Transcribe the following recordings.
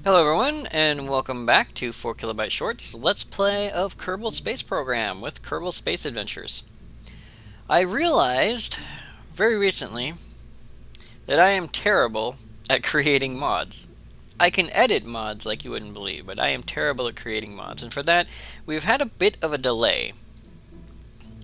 Hello everyone, and welcome back to 4 Kilobyte Shorts Let's Play of Kerbal Space Program with Kerbal Space Adventures. I realized very recently that I am terrible at creating mods. I can edit mods like you wouldn't believe, but I am terrible at creating mods, and for that we've had a bit of a delay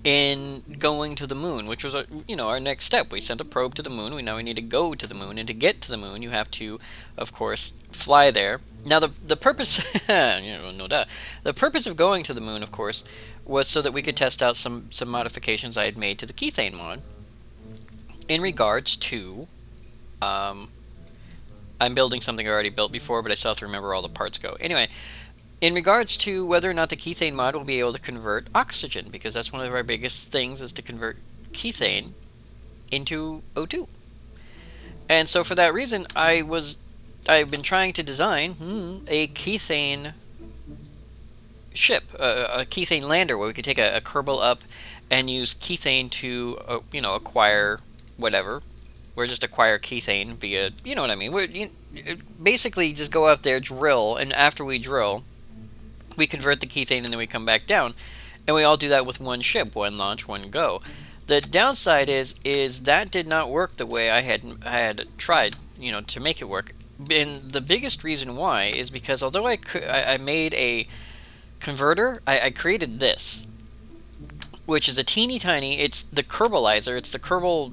in going to the moon, which was our next step. We sent a probe to the moon. We need to go to the moon, and to get to the moon, you have to, of course, fly there. Now, the purpose, no doubt, the purpose of going to the moon, of course, was so that we could test out some modifications I had made to the Kethane mod in regards to. I'm building something I already built before, but I still have to remember where all the parts go. Anyway, in regards to whether or not the Kethane mod will be able to convert oxygen, because that's one of our biggest things, is to convert Kethane into O2. And so for that reason, I've been trying to design a Kethane ship, a Kethane lander, where we could take a Kerbal up and use Kethane to, acquire whatever. We're just acquire Kethane via, you know what I mean. Basically just go up there, drill, and after we drill, we convert the Kethane and then we come back down, and we all do that with one ship, one launch, one go. The downside is that did not work the way I had tried, to make it work. And the biggest reason why is because although I made a converter, I created this, which is a teeny tiny. It's the Kerbalizer. It's the Kerbal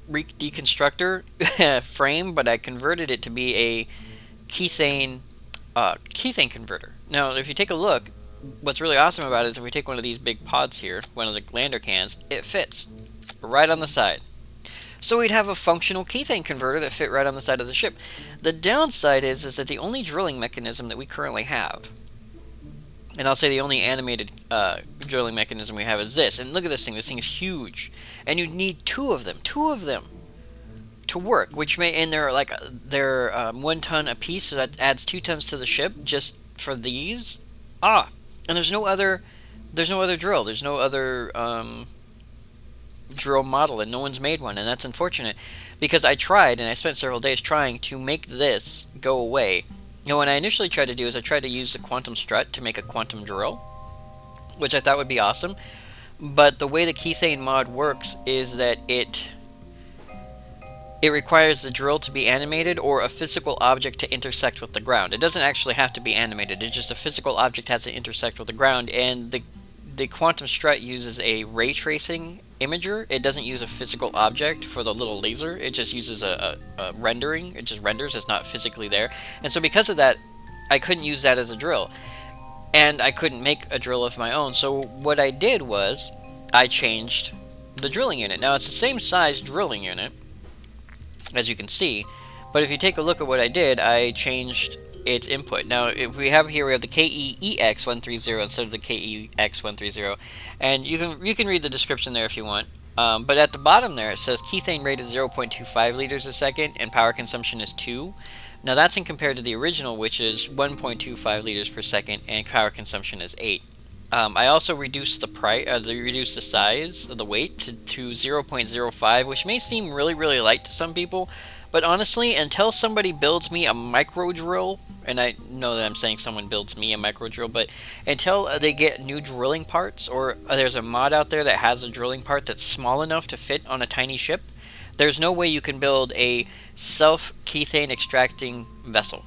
deconstructor frame, but I converted it to be a Kethane converter. Now, if you take a look, what's really awesome about it is if we take one of these big pods here, one of the lander cans, it fits right on the side. So we'd have a functional Kethane converter that fit right on the side of the ship. The downside is that the only drilling mechanism that we currently have, and I'll say the only animated drilling mechanism we have, is this. And look at this thing. This thing is huge, and you need two of them to work. Which and they're 1 ton a piece, so that adds 2 tons to the ship just for these. And there's no other drill. There's no other drill model, and no one's made one, and that's unfortunate because I tried and I spent several days trying to make this go away. Now, what I initially tried to do is I tried to use the quantum strut to make a quantum drill, which I thought would be awesome. But the way the Kethane mod works is that it requires the drill to be animated or a physical object to intersect with the ground. It doesn't actually have to be animated. It's just a physical object has to intersect with the ground, and the quantum strut uses a ray tracing imager. It doesn't use a physical object for the little laser. It just uses a rendering. It just renders. It's not physically there. And so because of that, I couldn't use that as a drill. And I couldn't make a drill of my own. So what I did was I changed the drilling unit. Now, it's the same size drilling unit, as you can see. But if you take a look at what I did, I changed its input. Now, if we have here, we have the KEX130 instead of the KEX130, and you can read the description there if you want. But at the bottom there, it says Kethane rate is 0.25 liters a second, and power consumption is 2. Now, that's in compared to the original, which is 1.25 liters per second, and power consumption is 8. I also reduced the size of the weight to 0.05, which may seem really, really light to some people. But honestly, until somebody builds me a micro drill, and I know that I'm saying someone builds me a micro drill, but until they get new drilling parts, or there's a mod out there that has a drilling part that's small enough to fit on a tiny ship, there's no way you can build a self-Kethane extracting vessel.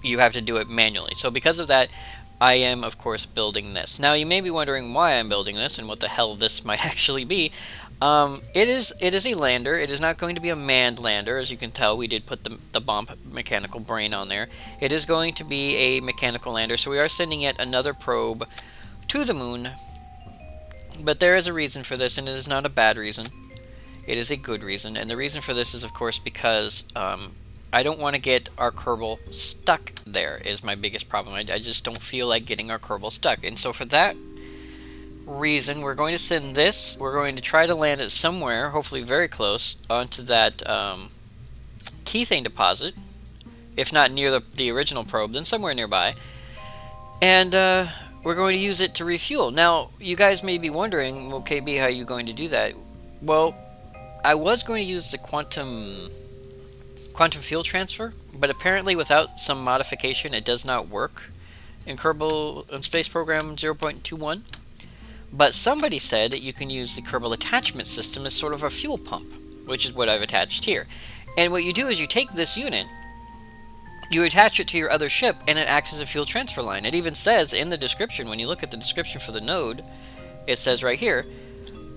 You have to do it manually. So because of that, I am, of course, building this. Now, you may be wondering why I'm building this and what the hell this might actually be. It is a lander. It is not going to be a manned lander. As you can tell, we did put the bomb mechanical brain on there. It is going to be a mechanical lander, so we are sending yet another probe to the moon. But there is a reason for this, and it is not a bad reason. It is a good reason, and the reason for this is, of course, because I don't want to get our Kerbal stuck there is my biggest problem. I just don't feel like getting our Kerbal stuck, and so for that reason, we're going to send this. We're going to try to land it somewhere, hopefully very close, onto that Kethane deposit. If not near the original probe, then somewhere nearby. And we're going to use it to refuel. Now, you guys may be wondering, well, KB, how are you going to do that? Well, I was going to use the quantum quantum field transfer, but apparently without some modification it does not work in Kerbal Space Program 0.21. But somebody said that you can use the Kerbal attachment system as sort of a fuel pump, which is what I've attached here. And what you do is you take this unit, you attach it to your other ship, and it acts as a fuel transfer line. It even says in the description, when you look at the description for the node, it says right here,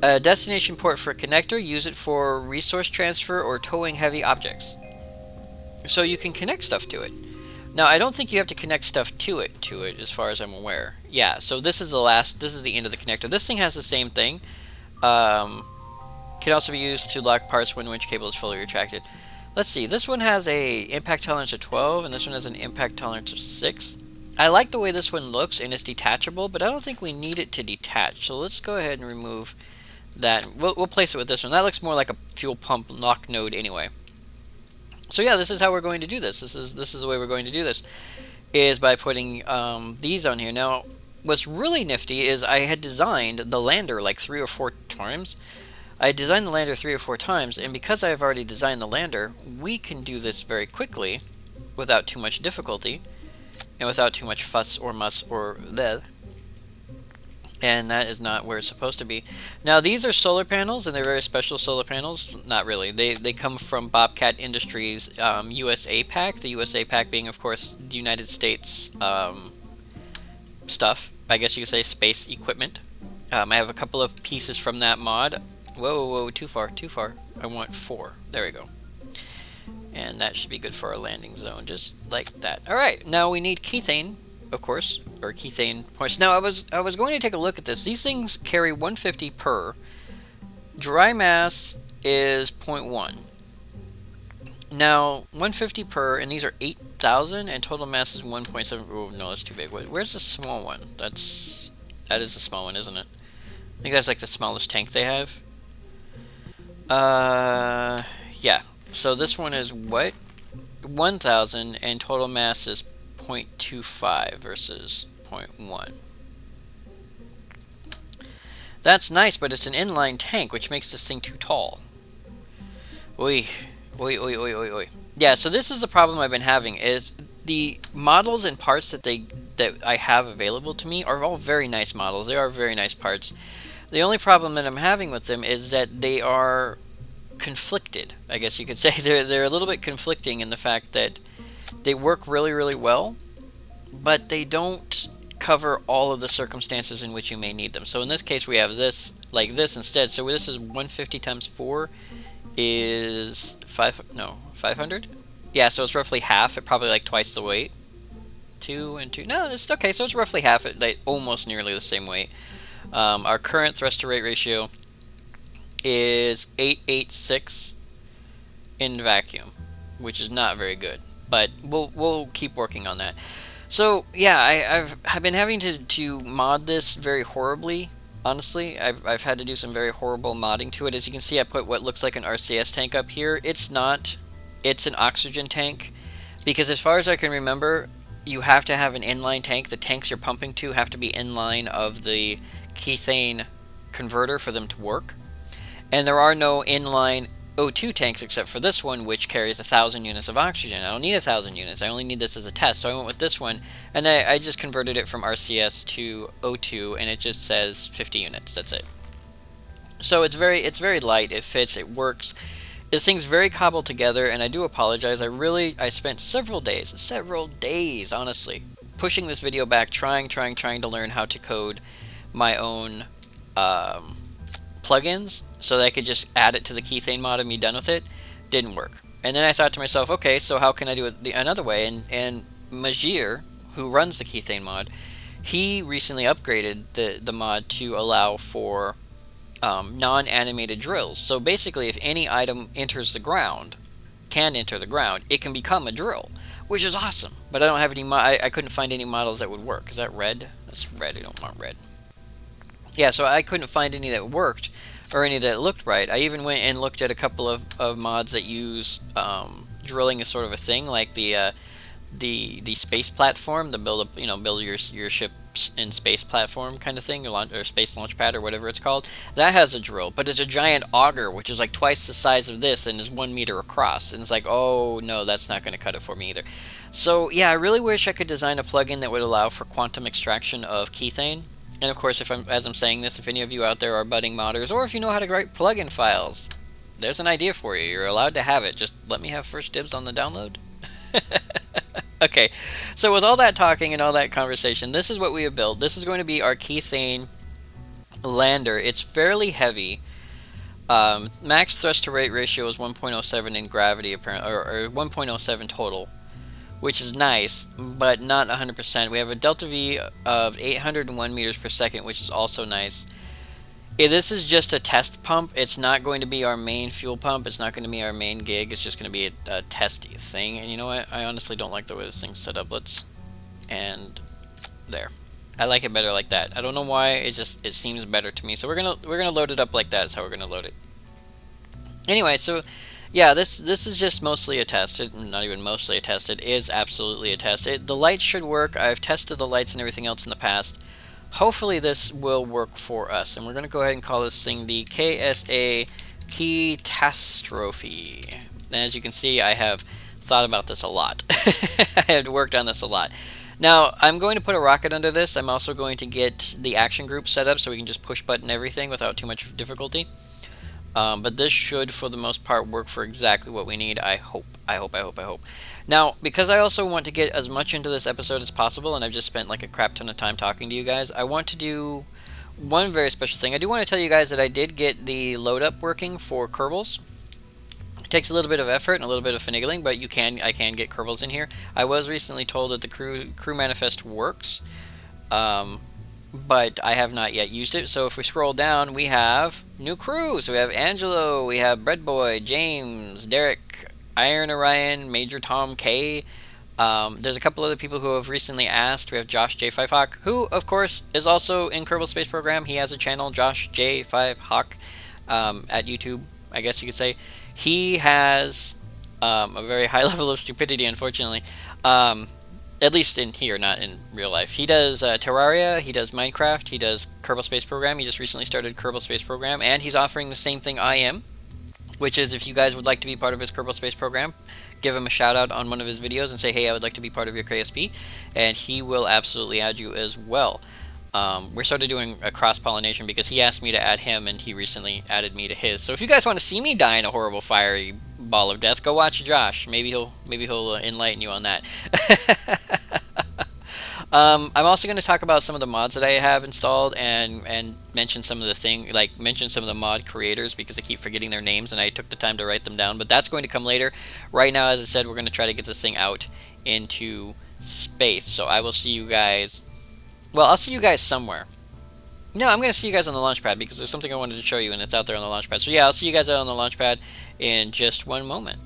a destination port for a connector, use it for resource transfer or towing heavy objects. So you can connect stuff to it. Now, I don't think you have to connect stuff to it, as far as I'm aware. Yeah, so this is the end of the connector. This thing has the same thing. Can also be used to lock parts when the winch cable is fully retracted. Let's see, this one has a impact tolerance of 12, and this one has an impact tolerance of 6. I like the way this one looks, and it's detachable, but I don't think we need it to detach. So let's go ahead and remove that. We'll place it with this one. That looks more like a fuel pump lock node anyway. So yeah, this is how we're going to do this. This is the way we're going to do this, is by putting these on here. Now, what's really nifty is I had designed the lander like 3 or 4 times. I designed the lander 3 or 4 times, and because I've already designed the lander, we can do this very quickly without too much difficulty and without too much fuss or muss or that. And that is not where it's supposed to be. Now, these are solar panels, and they're very special solar panels. Not really. They come from Bobcat Industries USA pack. The USA pack being, of course, the United States stuff. I guess you could say space equipment. I have a couple of pieces from that mod. Whoa, too far. I want 4. There we go. And that should be good for our landing zone, just like that. Alright, now we need Kethane, of course, or Kethane points. Now, I was going to take a look at this. These things carry 150 per. Dry mass is 0.1. Now, 150 per, and these are 8,000, and total mass is 1.7. Oh, no, that's too big. Where's the small one? That is the small one, isn't it? I think that's like the smallest tank they have. Yeah. So this one is what? 1,000, and total mass is 0.25 versus 0.1. That's nice, but it's an inline tank, which makes this thing too tall. Oi. Yeah, so this is the problem I've been having, is the models and parts that I have available to me are all very nice models. They are very nice parts. The only problem that I'm having with them is that they are conflicted, I guess you could say. They're a little bit conflicting in the fact that they work really, really well, but they don't cover all of the circumstances in which you may need them. So in this case, we have this like this instead. So this is 150 times 4 is 500? Yeah, so it's roughly half. It probably like twice the weight. 2 and 2. No, it's okay. So it's roughly half. Like almost nearly the same weight. Our current thrust to rate ratio is 886 in vacuum, which is not very good, but we'll keep working on that. So yeah, I've been having to mod this very horribly. Honestly, I've had to do some very horrible modding to it. As you can see, I put what looks like an RCS tank up here. It's not. It's an oxygen tank, because as far as I can remember, you have to have an inline tank. The tanks you're pumping to have to be inline of the Kethane converter for them to work. And there are no inline O2 tanks except for this one, which carries 1,000 units of oxygen. I don't need 1,000 units. I only need this as a test. So I went with this one, and I just converted it from RCS to O2, and it just says 50 units. That's it. So it's very light. It fits. It works. This thing's very cobbled together, and I do apologize. I spent several days, honestly, pushing this video back, trying to learn how to code my own plugins so that I could just add it to the Kethane mod and be done with it. Didn't work. And then I thought to myself, okay, so how can I do it another way? And Majir, who runs the Kethane mod, he recently upgraded the mod to allow for non-animated drills. So basically, if any item enters the ground, it can become a drill, which is awesome. But I don't have any I couldn't find any models that would work. Is that red? That's red. I don't want red. Yeah, so I couldn't find any that worked, or any that looked right. I even went and looked at a couple of mods that use drilling as sort of a thing, like the space platform to build your ship in space platform kind of thing, or space launch pad or whatever it's called, that has a drill, but it's a giant auger which is like twice the size of this and is 1 meter across, and it's like, oh no, that's not going to cut it for me either. So yeah, I really wish I could design a plugin that would allow for quantum extraction of Kethane. And of course, as I'm saying this, if any of you out there are budding modders, or if you know how to write plugin files, there's an idea for you. You're allowed to have it. Just let me have first dibs on the download. Okay, so with all that talking and all that conversation, this is what we have built. This is going to be our Kethane lander. It's fairly heavy. Max thrust to weight ratio is 1.07 in gravity, apparently, or 1.07 total, which is nice, but not 100%. We have a delta V of 801 meters per second, which is also nice. This is just a test pump. It's not going to be our main fuel pump. It's not going to be our main gig. It's just going to be a testy thing. And you know what? I honestly don't like the way this thing's set up. And there. I like it better like that. I don't know why. It seems better to me. So we're gonna load it up like that. That's how we're gonna load it. Anyway, so yeah, this is just mostly a test. Not even mostly a test. It is absolutely a test. The lights should work. I've tested the lights and everything else in the past. Hopefully this will work for us, and we're going to go ahead and call this thing the KSA Catastrophe. And as you can see, I have thought about this a lot. I have worked on this a lot. Now, I'm going to put a rocket under this. I'm also going to get the action group set up so we can just push button everything without too much difficulty. But this should, for the most part, work for exactly what we need. I hope. Now, because I also want to get as much into this episode as possible, and I've just spent like a crap ton of time talking to you guys, I want to do one very special thing. I do want to tell you guys that I did get the load up working for Kerbals. It takes a little bit of effort and a little bit of finagling, but I can get Kerbals in here. I was recently told that the crew manifest works, but I have not yet used it. So if we scroll down, we have new crew. So we have Angelo, we have Breadboy, James, Derek, Iron Orion, Major Tom K. There's a couple other people who have recently asked. We have Josh J5Hawk, who, of course, is also in Kerbal Space Program. He has a channel, Josh J5Hawk, at YouTube, I guess you could say. He has a very high level of stupidity, unfortunately. At least in here, not in real life. He does Terraria, he does Minecraft, he does Kerbal Space Program. He just recently started Kerbal Space Program, and he's offering the same thing I am, which is if you guys would like to be part of his Kerbal Space Program, give him a shout out on one of his videos and say, hey, I would like to be part of your KSP, and he will absolutely add you as well. We're sort of doing a cross-pollination because he asked me to add him, and he recently added me to his. So if you guys want to see me die in a horrible fiery ball of death, go watch Josh. Maybe he'll enlighten you on that. I'm also going to talk about some of the mods that I have installed and mention some of the mod creators because I keep forgetting their names and I took the time to write them down. But that's going to come later. Right now, as I said, we're going to try to get this thing out into space. So I will see you guys. Well, I'll see you guys somewhere. No, I'm going to see you guys on the launch pad because there's something I wanted to show you and it's out there on the launch pad. So yeah, I'll see you guys out on the launch pad in just one moment.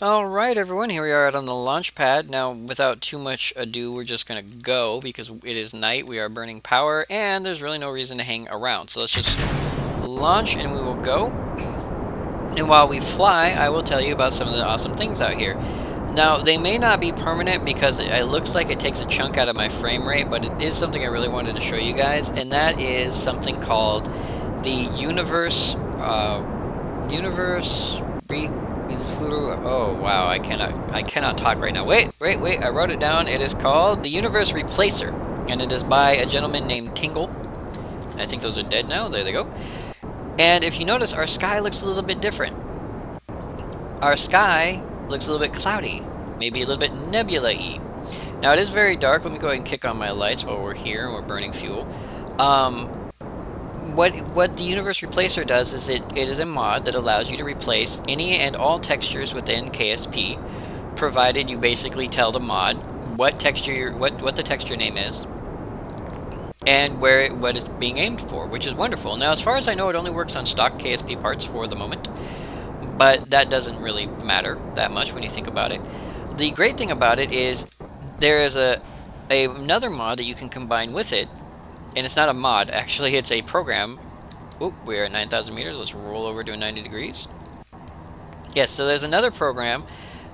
Alright everyone, here we are out on the launch pad. Now, without too much ado, we're just going to go because it is night, we are burning power, and there's really no reason to hang around. So let's just launch and we will go. And while we fly, I will tell you about some of the awesome things out here. Now, they may not be permanent because it looks like it takes a chunk out of my frame rate, but it is something I really wanted to show you guys, and that is something called the Oh wow, I cannot talk right now. Wait, I wrote it down. It is called the Universe Replacer, and it is by a gentleman named Tingle. I think those are dead now. There they go. And if you notice, our sky looks a little bit different. Our sky looks a little bit cloudy, maybe a little bit nebula-y. Now it is very dark. Let me go ahead and kick on my lights while we're here and we're burning fuel. What the Universe Replacer does is it is a mod that allows you to replace any and all textures within KSP, provided you basically tell the mod what texture what the texture name is and what it's being aimed for, which is wonderful. Now, as far as I know, it only works on stock KSP parts for the moment, but that doesn't really matter that much when you think about it. The great thing about it is there is another mod that you can combine with it. And it's not a mod, actually, it's a program. Oop, we're at 9,000 meters. Let's roll over to 90 degrees. Yes, so there's another program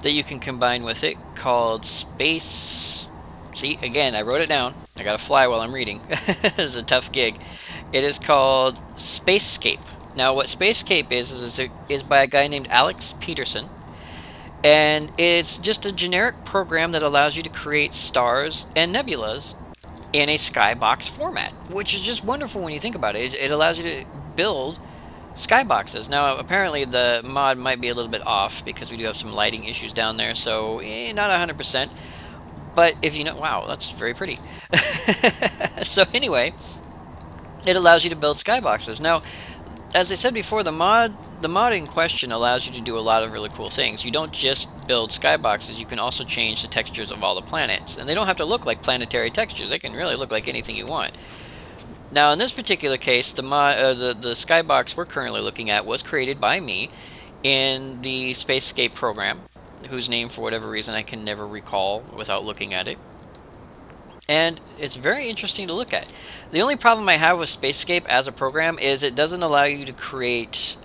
that you can combine with it called Space... See, again, I wrote it down. I gotta fly while I'm reading. It's a tough gig. It is called Spacescape. Now, what Spacescape is by a guy named Alex Peterson, and it's just a generic program that allows you to create stars and nebulas in a skybox format, which is just wonderful when you think about it. It allows you to build skyboxes. Now, apparently the mod might be a little bit off because we do have some lighting issues down there, so not 100%. But if you know, wow, that's very pretty. So anyway, it allows you to build skyboxes. Now, as I said before, the mod in question allows you to do a lot of really cool things. You don't just build skyboxes, you can also change the textures of all the planets. And they don't have to look like planetary textures, they can really look like anything you want. Now, in this particular case, the skybox we're currently looking at was created by me in the Spacescape program, whose name, for whatever reason, I can never recall without looking at it. And it's very interesting to look at. The only problem I have with Spacescape as a program is it doesn't allow you to create...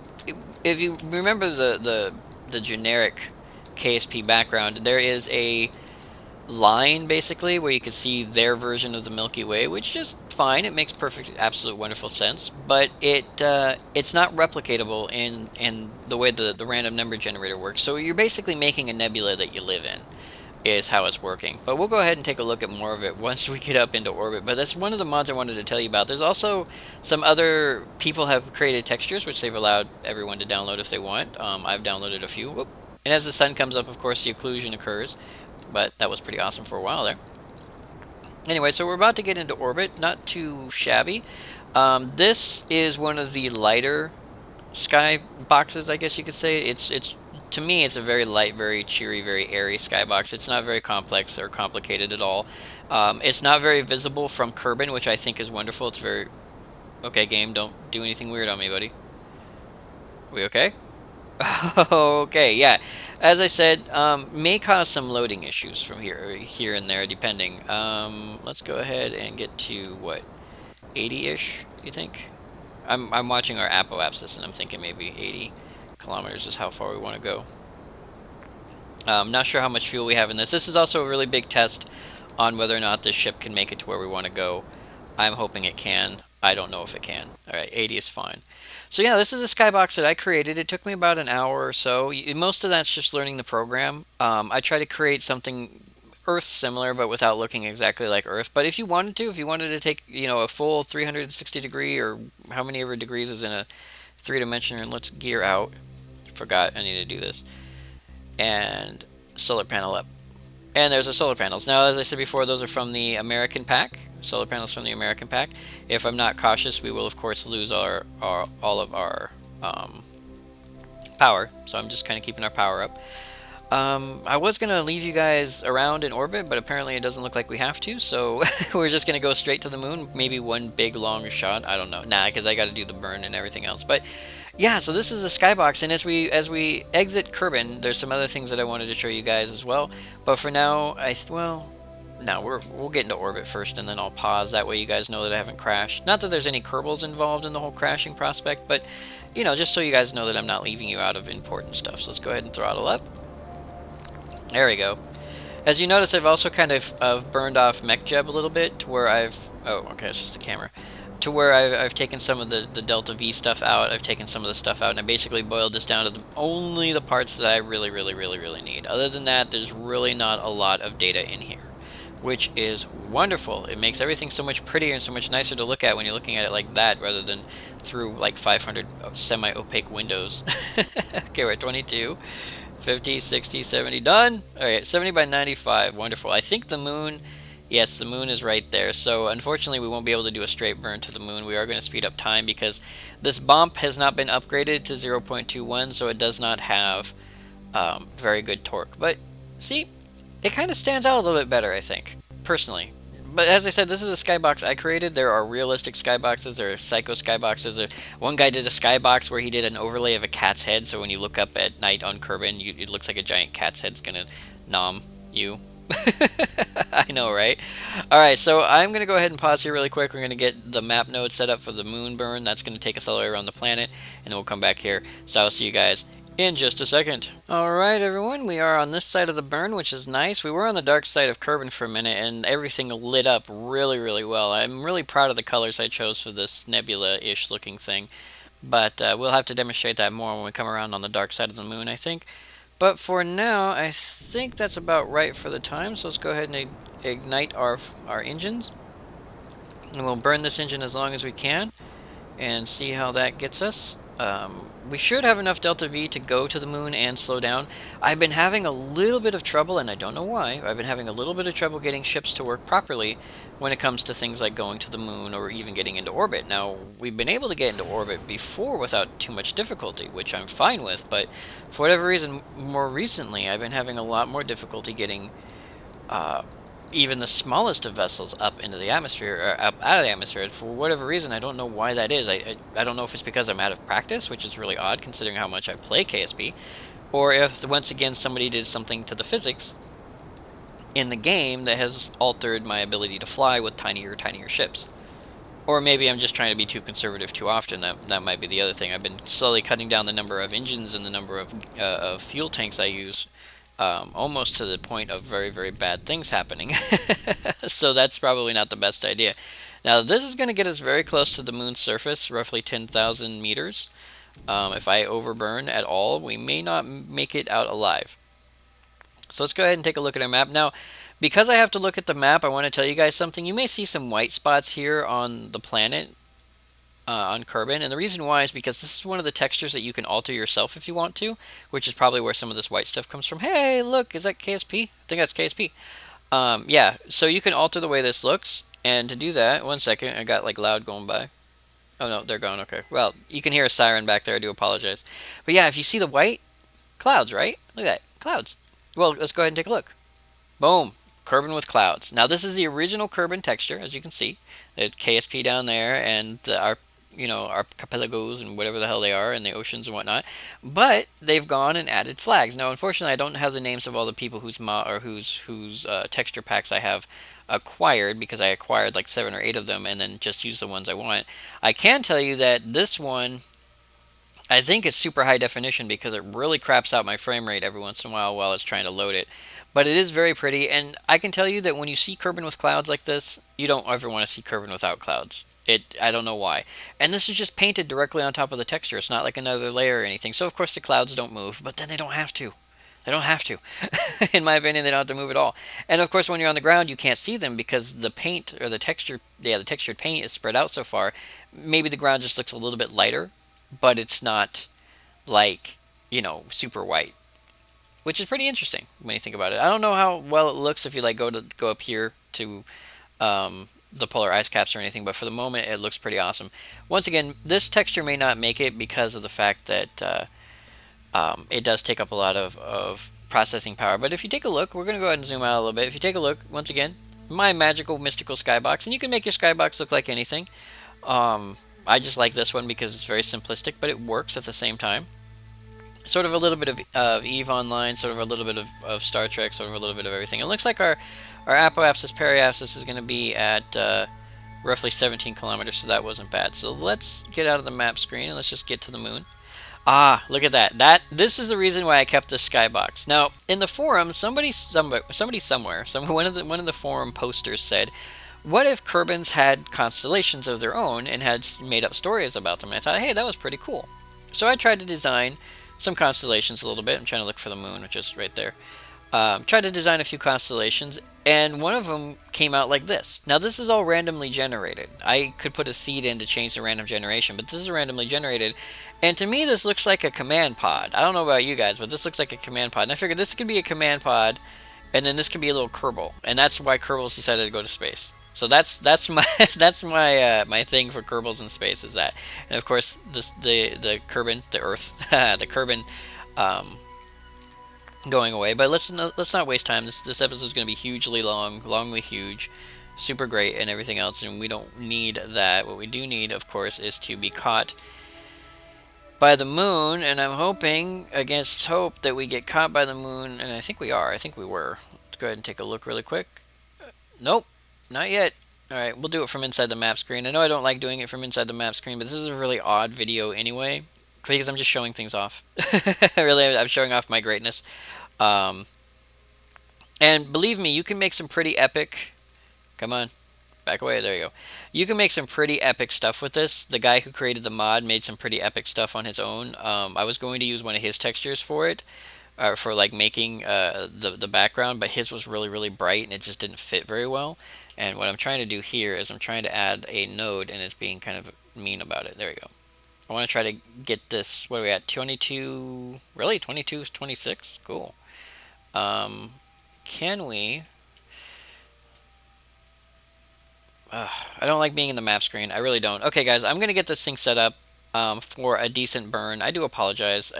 If you remember the generic KSP background, there is a line, basically, where you can see their version of the Milky Way, which is fine. It makes perfect, absolute, wonderful sense. But it's not replicatable in the way the random number generator works. So you're basically making a nebula that you live in, is how it's working. But we'll go ahead and take a look at more of it once we get up into orbit. But that's one of the mods I wanted to tell you about. There's also some other people have created textures, which they've allowed everyone to download if they want. I've downloaded a few. Whoop. And as the sun comes up, of course, the occlusion occurs. But that was pretty awesome for a while there. Anyway, so we're about to get into orbit. Not too shabby. This is one of the lighter sky boxes, I guess you could say. It's to me, it's a very light, very cheery, very airy skybox. It's not very complex or complicated at all. It's not very visible from Kerbin, which I think is wonderful. It's very... Okay, game, don't do anything weird on me, buddy. We okay? Okay, yeah. As I said, may cause some loading issues from here and there, depending. Let's go ahead and get to, what, 80-ish, you think? I'm watching our Apo apps and I'm thinking maybe 80 kilometers is how far we want to go. Not sure how much fuel we have in this. This is also a really big test on whether or not this ship can make it to where we want to go. I'm hoping it can. I don't know if it can. Alright, 80 is fine. So yeah, this is a skybox that I created. It took me about an hour or so. Most of that's just learning the program. I try to create something Earth similar, but without looking exactly like Earth. But if you wanted to take, a full 360 degree, or how many ever degrees is in a three-dimensional, and let's gear out. Forgot I need to do this. And solar panel up. And there's our solar panels. Now, as I said before, those are from the American pack. Solar panels from the American pack. If I'm not cautious, we will of course lose all of our power. So I'm just kind of keeping our power up. I was going to leave you guys around in orbit, but apparently it doesn't look like we have to. So we're just going to go straight to the moon. Maybe one big long shot. I don't know. Nah, because I got to do the burn and everything else. But yeah, so this is a skybox, and as we exit Kerbin, there's some other things that I wanted to show you guys as well. But for now, we'll get into orbit first, and then I'll pause. That way you guys know that I haven't crashed. Not that there's any Kerbals involved in the whole crashing prospect, but just so you guys know that I'm not leaving you out of important stuff. So let's go ahead and throttle up. There we go. As you notice, I've also kind of burned off MechJeb a little bit to where oh, okay, it's just the camera. To where I've taken some of the Delta V stuff out, I've taken some of the stuff out, and I basically boiled this down to only the parts that I really need. Other than that, there's really not a lot of data in here, which is wonderful. It makes everything so much prettier and so much nicer to look at when you're looking at it like that, rather than through like 500 semi-opaque windows. Okay, we're at 22, 50, 60, 70, done! Alright, 70 by 95, wonderful. I think the moon... Yes, the moon is right there, so unfortunately we won't be able to do a straight burn to the moon. We are going to speed up time because this bump has not been upgraded to 0.21, so it does not have very good torque. But, see, it kind of stands out a little bit better, I think, personally. But as I said, this is a skybox I created. There are realistic skyboxes, there are psycho skyboxes. One guy did a skybox where he did an overlay of a cat's head, so when you look up at night on Kerbin, it looks like a giant cat's head's going to nom you. I know, right? Alright, so I'm going to go ahead and pause here really quick. We're going to get the map node set up for the moon burn. That's going to take us all the way around the planet, and then we'll come back here. So I'll see you guys in just a second. Alright everyone, we are on this side of the burn, which is nice. We were on the dark side of Kerbin for a minute, and everything lit up really, really well. I'm really proud of the colors I chose for this nebula-ish looking thing, but we'll have to demonstrate that more when we come around on the dark side of the moon, I think. But for now, I think that's about right for the time, so let's go ahead and ignite our engines. And we'll burn this engine as long as we can and see how that gets us. We should have enough delta V to go to the moon and slow down. I've been having a little bit of trouble, and I don't know why. I've been having a little bit of trouble getting ships to work properly when it comes to things like going to the moon or even getting into orbit. Now, we've been able to get into orbit before without too much difficulty, which I'm fine with, but for whatever reason, more recently, I've been having a lot more difficulty getting even the smallest of vessels up into the atmosphere, or up out of the atmosphere. For whatever reason, I don't know why that is. I don't know if it's because I'm out of practice, which is really odd considering how much I play KSP, or if once again somebody did something to the physics in the game that has altered my ability to fly with tinier ships. Or maybe I'm just trying to be too conservative too often. That might be the other thing. I've been slowly cutting down the number of engines and the number of fuel tanks I use, almost to the point of very, very bad things happening. So that's probably not the best idea. Now, this is going to get us very close to the moon's surface, roughly 10,000 meters. If I overburn at all, we may not make it out alive. So let's go ahead and take a look at our map. Now, because I have to look at the map, I want to tell you guys something. You may see some white spots here on the planet, on Kerbin, and the reason why is because this is one of the textures that you can alter yourself if you want to, which is probably where some of this white stuff comes from. Hey, look, is that KSP? I think that's KSP. Yeah, so you can alter the way this looks, and to do that, one second, I got like loud going by. Oh no, they're gone, okay. Well, you can hear a siren back there, I do apologize. But yeah, if you see the white, clouds, right? Look at that, clouds. Well, let's go ahead and take a look. Boom, Kerbin with clouds. Now this is the original Kerbin texture, as you can see. There's KSP down there, and our archipelagos and whatever the hell they are, and the oceans and whatnot. But they've gone and added flags. Now, unfortunately, I don't have the names of all the people whose texture packs I have acquired, because I acquired like 7 or 8 of them and then just use the ones I want. I can tell you that this one, I think it's super high definition because it really craps out my frame rate every once in a while it's trying to load it. But it is very pretty, and I can tell you that when you see Kerbin with clouds like this, you don't ever want to see Kerbin without clouds. I don't know why. And this is just painted directly on top of the texture. It's not like another layer or anything. So of course the clouds don't move, but then they don't have to. They don't have to. In my opinion, they don't have to move at all. And of course when you're on the ground, you can't see them because the paint, or the texture, the textured paint is spread out so far. Maybe the ground just looks a little bit lighter, but it's not like, super white. Which is pretty interesting when you think about it. I don't know how well it looks if you like go up here to the polar ice caps or anything, but for the moment it looks pretty awesome. Once again, this texture may not make it because of the fact that it does take up a lot of processing power. But if you take a look, we're going to go ahead and zoom out a little bit. If you take a look, once again, my magical mystical skybox, and you can make your skybox look like anything. I just like this one because it's very simplistic, but it works at the same time. Sort of a little bit of EVE Online, sort of a little bit of Star Trek, sort of a little bit of everything. It looks like our apoapsis periapsis is going to be at roughly 17 kilometers, so that wasn't bad. So let's get out of the map screen and let's just get to the moon. Ah, look at that. This is the reason why I kept this skybox. Now, in the forum, somebody somewhere, one of the forum posters said, what if Kerbins had constellations of their own and had made up stories about them? And I thought, hey, that was pretty cool. So I tried to design some constellations a little bit. I'm trying to look for the moon, which is right there. Tried to design a few constellations, and one of them came out like this. Now, this is all randomly generated. I could put a seed in to change the random generation, but this is randomly generated. And to me, this looks like a command pod. I don't know about you guys, but this looks like a command pod. And I figured this could be a command pod, and then this could be a little Kerbal. And that's why Kerbals decided to go to space. So that's my my thing for Kerbals in space is that, and of course the Kerbin, the Earth, the Kerbin, going away. But let's not waste time. This episode is going to be hugely longly huge, super great, and everything else. And we don't need that. What we do need, of course, is to be caught by the moon. And I'm hoping against hope that we get caught by the moon. And I think we are. I think we were. Let's go ahead and take a look really quick. Nope. Not yet. Alright, we'll do it from inside the map screen. I know I don't like doing it from inside the map screen, but this is a really odd video anyway. because I'm just showing things off. Really, I'm showing off my greatness. Um, and believe me, you can make some pretty epic. Come on, back away. There you go. You can make some pretty epic stuff with this. The guy who created the mod made some pretty epic stuff on his own. I was going to use one of his textures for it, for like making the background, but his was really bright and it just didn't fit very well. And what I'm trying to do here is I'm trying to add a node, and it's being kind of mean about it. There we go. I want to try to get this. What are we at? 22? Really? 22 is 26? Cool. Can we? I don't like being in the map screen. I really don't. Okay, guys, I'm going to get this thing set up for a decent burn. I do apologize.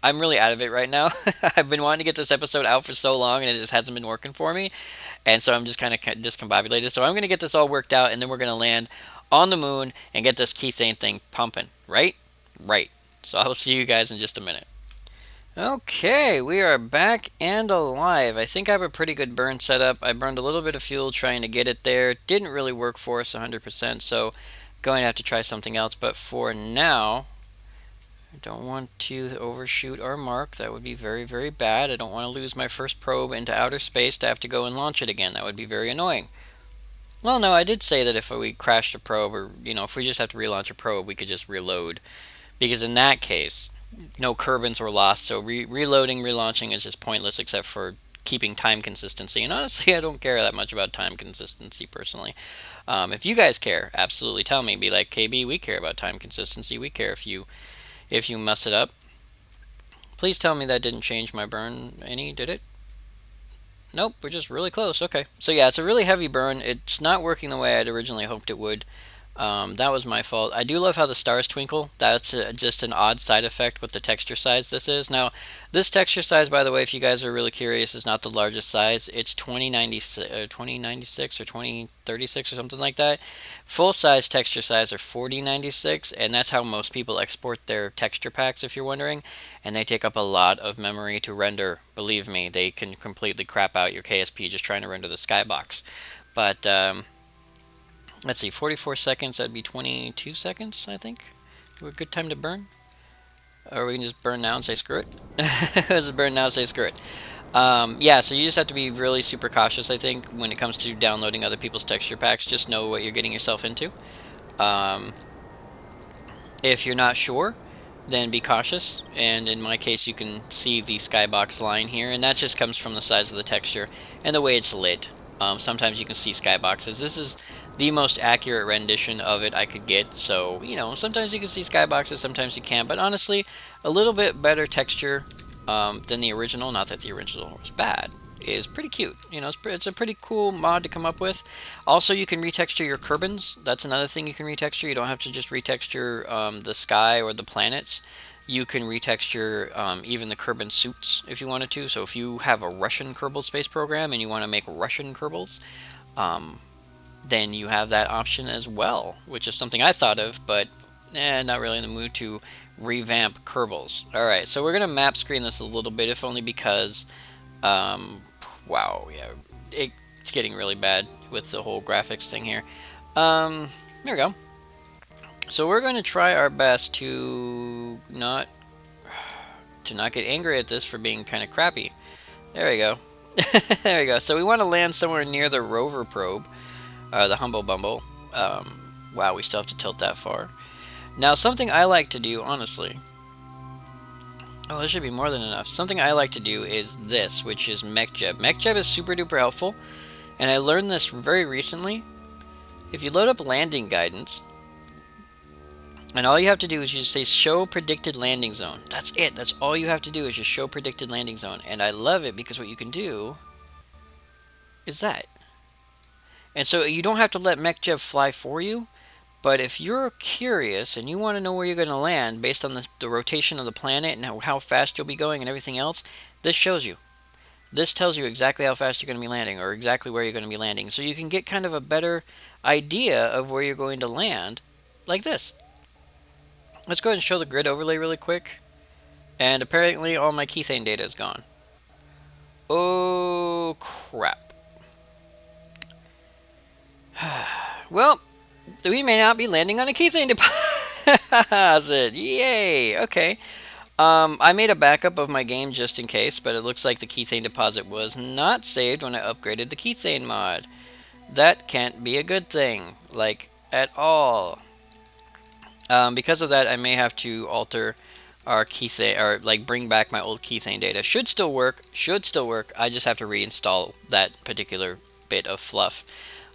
I'm really out of it right now. I've been wanting to get this episode out for so long, and it just hasn't been working for me. And so I'm just kind of discombobulated. So I'm going to get this all worked out, and then we're going to land on the moon and get this Kethane thing pumping. Right? Right. So I'll see you guys in just a minute. Okay, we are back and alive. I think I have a pretty good burn setup. I burned a little bit of fuel trying to get it there. Didn't really work for us 100%, so going to have to try something else. But for now, I don't want to overshoot our mark. That would be very bad. I don't want to lose my first probe into outer space to have to go and launch it again. That would be very annoying. Well, no, I did say that if we crashed a probe, or, if we just have to relaunch a probe, we could just reload. Because in that case, no Kerbals were lost, so reloading, relaunching is just pointless except for keeping time consistency. And honestly, I don't care that much about time consistency personally. If you guys care, absolutely tell me. Be like, KB, we care about time consistency. We care if you mess it up. Please tell me that didn't change my burn any, did it? Nope, we're just really close. Okay. So yeah, it's a really heavy burn. It's not working the way I'd originally hoped it would. That was my fault. I do love how the stars twinkle. That's just an odd side effect with the texture size this is. Now, this texture size, by the way, if you guys are really curious, is not the largest size. It's 2096 or 2036 or something like that. Full size texture size are 4096, and that's how most people export their texture packs, if you're wondering. And they take up a lot of memory to render. Believe me, they can completely crap out your KSP just trying to render the skybox. But, let's see, 44 seconds, that'd be 22 seconds, I think. A good time to burn. Or we can just burn now and say screw it. Let's just burn now and say screw it. Yeah, so you just have to be really super cautious, I think, when it comes to downloading other people's texture packs. Just know what you're getting yourself into. If you're not sure, then be cautious. And in my case, you can see the skybox line here, and that just comes from the size of the texture and the way it's lit. Sometimes you can see skyboxes. This is the most accurate rendition of it I could get, so, sometimes you can see skyboxes, sometimes you can't, but honestly, a little bit better texture than the original, not that the original was bad, is pretty cute. It's a pretty cool mod to come up with. Also, you can retexture your Kerbals. That's another thing you can retexture. You don't have to just retexture the sky or the planets. You can retexture even the Kerbal suits if you wanted to. So if you have a Russian Kerbal Space Program and you want to make Russian Kerbals, then you have that option as well, which is something I thought of, but not really in the mood to revamp Kerbals. Alright, so we're going to map screen this a little bit, if only because, wow, yeah, it's getting really bad with the whole graphics thing here. There we go. So we're going to try our best to not get angry at this for being kind of crappy. There we go. There we go. So we want to land somewhere near the rover probe. The Humble Bumble. Wow, we still have to tilt that far. Now, something I like to do, honestly... Oh, there should be more than enough. Something I like to do is this, which is MechJeb. MechJeb is super duper helpful, and I learned this very recently. If you load up landing guidance, and all you have to do is just say show predicted landing zone. That's it. That's all you have to do is just show predicted landing zone. And I love it because what you can do is that. And so you don't have to let MechJeb fly for you, but if you're curious and you want to know where you're going to land based on the rotation of the planet and how fast you'll be going and everything else, this shows you. This tells you exactly how fast you're going to be landing or exactly where you're going to be landing. So you can get kind of a better idea of where you're going to land like this. Let's go ahead and show the grid overlay really quick. And apparently all my Kethane data is gone. Oh, crap. Well, we may not be landing on a Kethane deposit. That's it. Yay! Okay. I made a backup of my game just in case, but it looks like the Kethane deposit was not saved when I upgraded the Kethane mod. That can't be a good thing, like, at all. Because of that, I may have to alter our Kethane, or like bring back my old Kethane data. Should still work, I just have to reinstall that particular bit of fluff.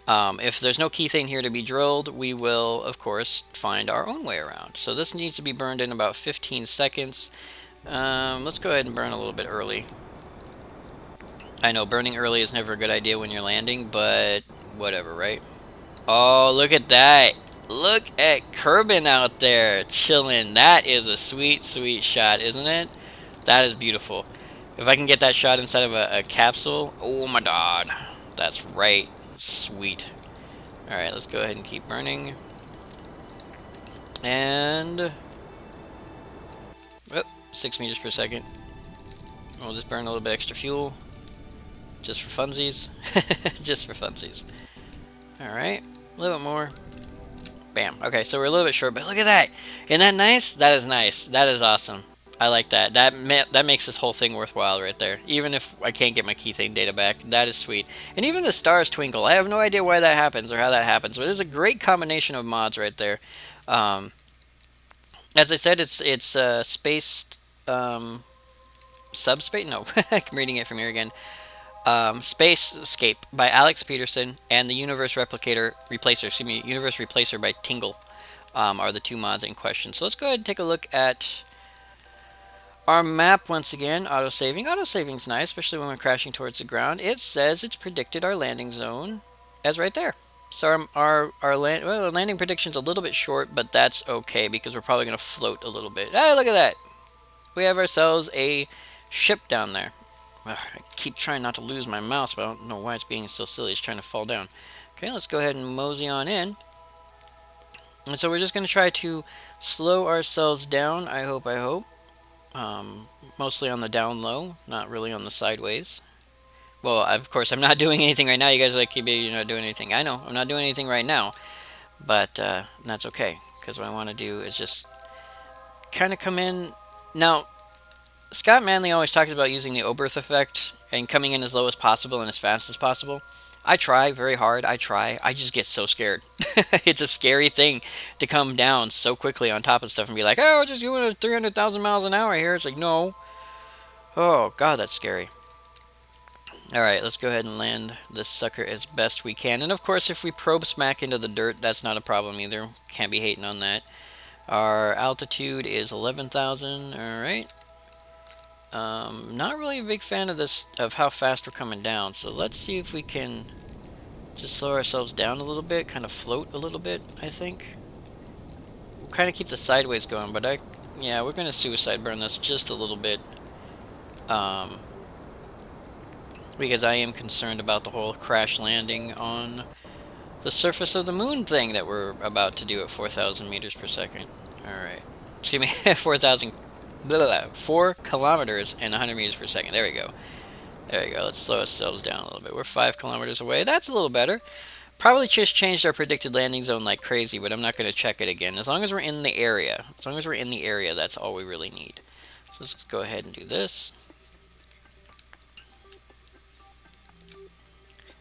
If there's no Kethane here to be drilled, we will, of course, find our own way around. So this needs to be burned in about 15 seconds. Let's go ahead and burn a little bit early. I know burning early is never a good idea when you're landing, but whatever, right? Oh, look at that. Look at Kerbin out there chilling. That is a sweet, sweet shot, isn't it? That is beautiful. If I can get that shot inside of a capsule, oh my god. That's right. Sweet. Alright, let's go ahead and keep burning. And... oh, 6 meters per second. We'll just burn a little bit extra fuel. Just for funsies. Just for funsies. Alright, a little bit more. Bam. Okay, so we're a little bit short, but look at that. Isn't that nice? That is nice. That is awesome. I like that. That makes this whole thing worthwhile right there. Even if I can't get my Kethane data back, that is sweet. And even the stars twinkle. I have no idea why that happens or how that happens, but it is a great combination of mods right there. As I said, it's space subspace. No, I'm reading it from here again. Space Escape by Alex Peterson and the Universe Replicator Replacer. Excuse me, Universe Replacer by Tingle are the two mods in question. So let's go ahead and take a look at our map once again. Autosaving. Autosaving's nice, especially when we're crashing towards the ground. It says it's predicted our landing zone as right there. So our landing prediction's a little bit short, but that's okay because we're probably going to float a little bit. Hey, look at that! We have ourselves a ship down there. I keep trying not to lose my mouse, but I don't know why it's being so silly. It's trying to fall down. Okay, let's go ahead and mosey on in. And so we're just going to try to slow ourselves down, I hope. Mostly on the down low, not really on the sideways. Well, of course, I'm not doing anything right now. You guys are like, you're not doing anything. I know, I'm not doing anything right now. But that's okay, because what I want to do is just kind of come in. Now, Scott Manley always talks about using the Oberth effect and coming in as low as possible and as fast as possible. I try very hard. I just get so scared. It's a scary thing to come down so quickly on top of stuff and be like, oh, just going at 300,000 miles an hour here. It's like, no. Oh, God, that's scary. Alright, let's go ahead and land this sucker as best we can. And, of course, if we probe smack into the dirt, that's not a problem either. Can't be hating on that. Our altitude is 11,000. Alright. Not really a big fan of this, of how fast we're coming down, so let's see if we can just slow ourselves down a little bit, kind of float a little bit, I think. We'll kind of keep the sideways going, but yeah, we're going to suicide burn this just a little bit, because I am concerned about the whole crash landing on the surface of the moon thing that we're about to do at 4,000 meters per second. Alright. Excuse me, 4 kilometers and 100 meters per second. There we go. There we go. Let's slow ourselves down a little bit. We're 5 kilometers away. That's a little better. Probably just changed our predicted landing zone like crazy, but I'm not going to check it again. As long as we're in the area. As long as we're in the area, that's all we really need. So let's go ahead and do this.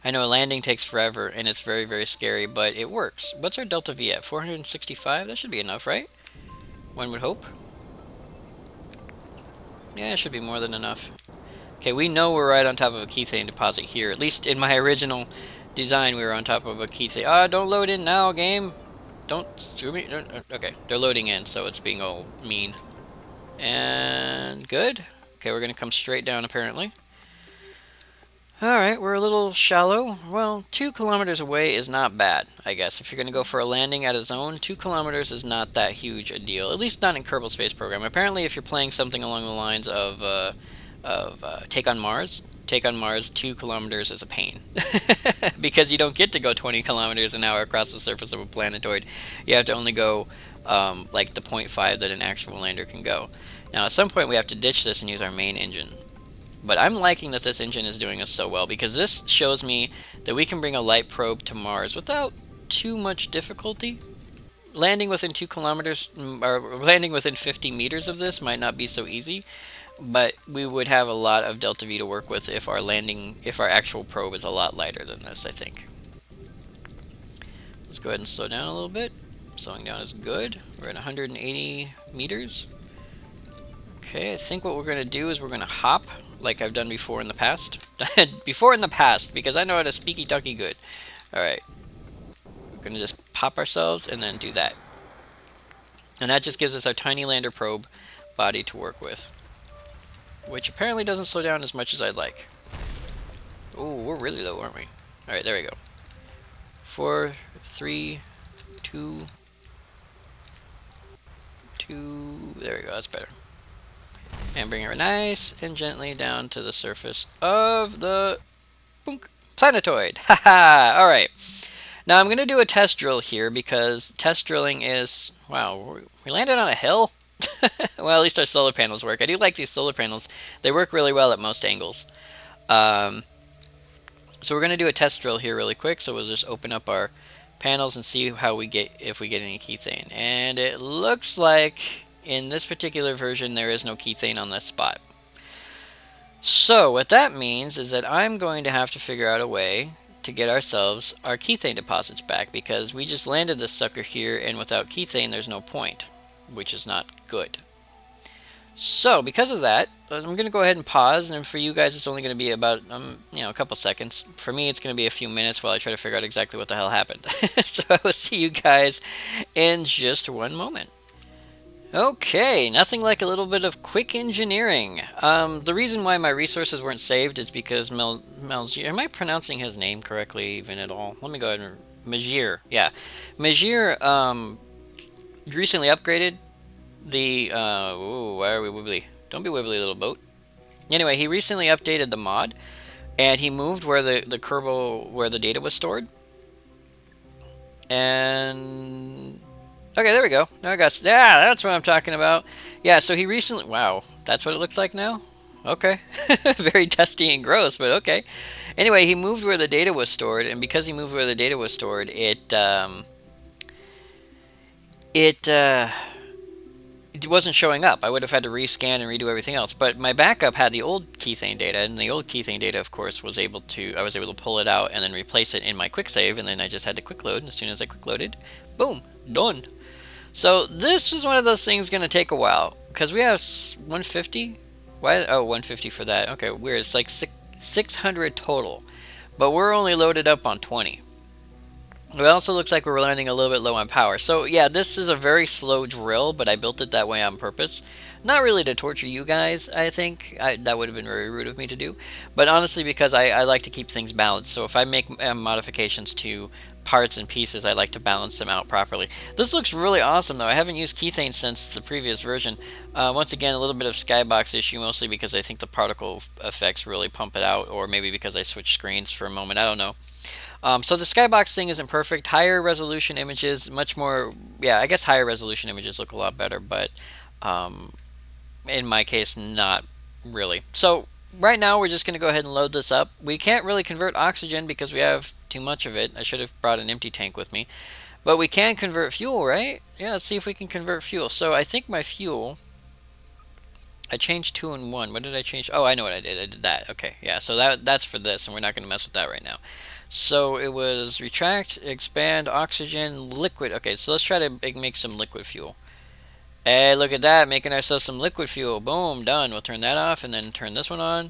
I know landing takes forever, and it's very, very scary, but it works. What's our delta V at? 465? That should be enough, right? One would hope. Yeah, it should be more than enough. Okay, we know we're right on top of a Kethane deposit here. At least in my original design, we were on top of a Kethane. Ah, don't load in now, game. Don't screw me. Okay, they're loading in, so it's being all mean. And good. Okay, we're going to come straight down, apparently. Alright, we're a little shallow. Well, 2 kilometers away is not bad, I guess. If you're going to go for a landing at a zone, 2 kilometers is not that huge a deal. At least not in Kerbal Space Program. Apparently, if you're playing something along the lines of Take on Mars, 2 kilometers is a pain. Because you don't get to go 20 kilometers an hour across the surface of a planetoid. You have to only go like the 0.5 that an actual lander can go. Now, at some point, we have to ditch this and use our main engine. But I'm liking that this engine is doing us so well, because this shows me that we can bring a light probe to Mars without too much difficulty. landing within 2 kilometers, or landing within 50 meters of this might not be so easy, but we would have a lot of delta V to work with if our actual probe is a lot lighter than this, I think. Let's go ahead and slow down a little bit. Slowing down is good. We're at 180 meters. Okay, I think what we're going to do is we're going to hop, like I've done before in the past. Before in the past, because I know how to speaky talky good. Alright. We're going to just pop ourselves and then do that. And that just gives us our tiny lander probe body to work with. Which apparently doesn't slow down as much as I'd like. Oh, we're really low, aren't we? Alright, there we go. 4, 3, 2, there we go, that's better. And bring it nice and gently down to the surface of the planetoid. Haha! Alright. Now I'm going to do a test drill here because test drilling is... Wow, we landed on a hill? Well, at least our solar panels work. I do like these solar panels. They work really well at most angles. So we're going to do a test drill here really quick. So we'll just open up our panels and see how we get, if we get any kethane. And it looks like in this particular version there is no kethane on this spot. So what that means is that I'm going to have to figure out a way to get ourselves our kethane deposits back, because we just landed this sucker here, and without kethane there's no point, which is not good. So because of that, I'm going to go ahead and pause, and for you guys it's only going to be about a couple seconds. For me it's going to be a few minutes while I try to figure out exactly what the hell happened. So I will see you guys in just one moment. Okay, nothing like a little bit of quick engineering. The reason why my resources weren't saved is because am I pronouncing his name correctly even at all? Let me go ahead and... Majir, yeah. Majir recently upgraded the... ooh, why are we wibbly? Don't be wibbly, little boat. Anyway, he recently updated the mod, and he moved where the Kerbal, where the data was stored. And... okay, there we go. Now I got... yeah, that's what I'm talking about. Yeah, so he recently... wow, that's what it looks like now? Okay. Very dusty and gross, but okay. Anyway, he moved where the data was stored, and because he moved where the data was stored, it wasn't showing up. I would have had to rescan and redo everything else. But my backup had the old kethane data, and the old kethane data, of course, I was able to pull it out and then replace it in my quick save, and then I just had to quick load, and as soon as I quick loaded, boom, done. So this was one of those things going to take a while, because we have 150. Why? Oh, 150 for that. Okay, weird. It's like 600 total, but we're only loaded up on 20. It also looks like we're landing a little bit low on power. So yeah, this is a very slow drill, but I built it that way on purpose. Not really to torture you guys, I think. That would have been very rude of me to do. But honestly, because I like to keep things balanced. So if I make modifications to parts and pieces, I like to balance them out properly. This looks really awesome, though. I haven't used kethane since the previous version. Once again, a little bit of skybox issue, mostly because I think the particle effects really pump it out, or maybe because I switched screens for a moment. I don't know. So the skybox thing isn't perfect. Higher resolution images, much more... yeah, I guess higher resolution images look a lot better, but in my case, not really. So right now, we're just going to go ahead and load this up. We can't really convert oxygen because we have too much of it. I should have brought an empty tank with me. But we can convert fuel, right? Yeah, let's see if we can convert fuel. So I think my fuel... I changed 2 and 1. What did I change? Oh, I know what I did. I did that. Okay, yeah, so that's for this, and we're not going to mess with that right now. So it was retract, expand, oxygen, liquid. Okay, so let's try to make some liquid fuel. Hey, look at that, making ourselves some liquid fuel. Boom, done. We'll turn that off and then turn this one on.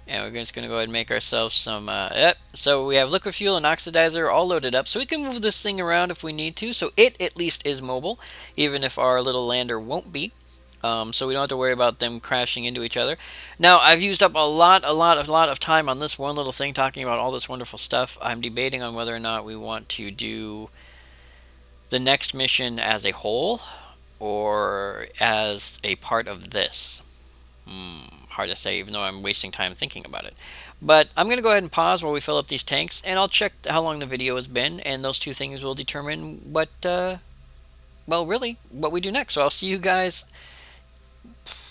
And we're just going to go ahead and make ourselves some... yep. So we have liquid fuel and oxidizer all loaded up. So we can move this thing around if we need to. So it at least is mobile, even if our little lander won't be. So we don't have to worry about them crashing into each other. Now, I've used up a lot of time on this one little thing, talking about all this wonderful stuff. I'm debating on whether or not we want to do the next mission as a whole, or as a part of this. Hard to say, even though I'm wasting time thinking about it. But I'm going to go ahead and pause while we fill up these tanks, and I'll check how long the video has been, and those two things will determine what, well, really, what we do next. So I'll see you guys...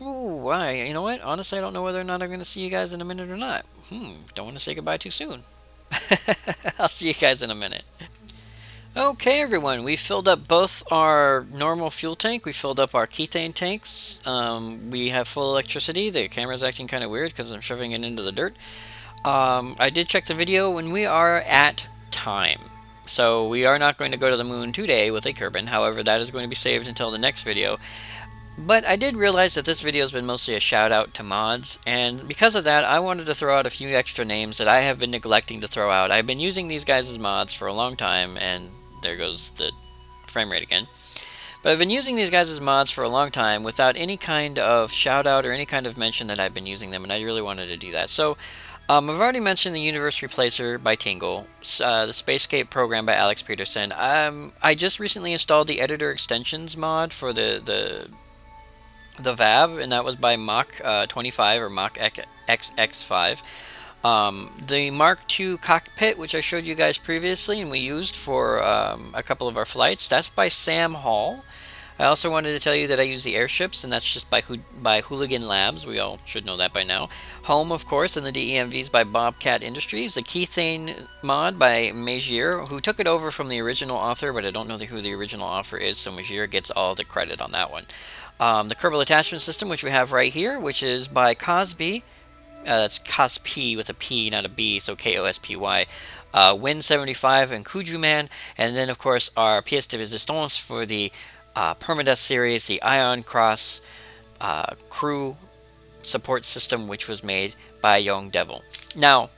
ooh, why? You know what? Honestly, I don't know whether or not I'm going to see you guys in a minute or not. Don't want to say goodbye too soon. I'll see you guys in a minute. Okay, everyone, we filled up both our normal fuel tank. We filled up our Kethane tanks. We have full electricity. The camera's acting kind of weird because I'm shoving it into the dirt. I did check the video when we are at time. So we are not going to go to the moon today with a Kerbin. However, that is going to be saved until the next video. But I did realize that this video has been mostly a shout out to mods, and because of that, I wanted to throw out a few extra names that I have been neglecting to throw out. I've been using these guys as mods for a long time, and there goes the frame rate again. But I've been using these guys as mods for a long time without any kind of shout out or any kind of mention that I've been using them, and I really wanted to do that. So I've already mentioned the Universe Replacer by Tingle, the Spacescape Program by Alex Peterson. I just recently installed the Editor Extensions mod for the VAB, and that was by Mach 25 or Mach XX5. The Mark II cockpit, which I showed you guys previously and we used for a couple of our flights, that's by Sam Hall. I also wanted to tell you that I use the airships, and that's just by Hooligan Labs. We all should know that by now. Home, of course, and the DEMVs by Bobcat Industries. The Kethane mod by Magier, who took it over from the original author, but I don't know who the original author is, so Magier gets all the credit on that one. The Kerbal attachment system, which we have right here, which is by Cosby. That's Cosp with a P, not a B, so Kospy. Win75 and Kujuman, and then, of course, our pièce de résistance for the Permadeath series, the Ion Cross crew support system, which was made by Young Devil. Now,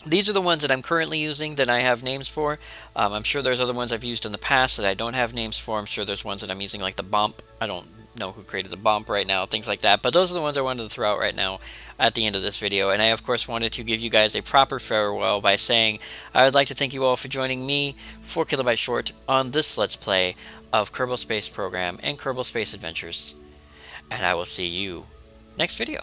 these are the ones that I'm currently using that I have names for. I'm sure there's other ones I've used in the past that I don't have names for. I'm sure there's ones that I'm using like the Bump. I don't know who created the Bump right now, things like that. But those are the ones I wanted to throw out right now at the end of this video. And I, of course, wanted to give you guys a proper farewell by saying I would like to thank you all for joining me, 4KB Short, on this Let's Play of Kerbal Space Program and Kerbal Space Adventures. And I will see you next video.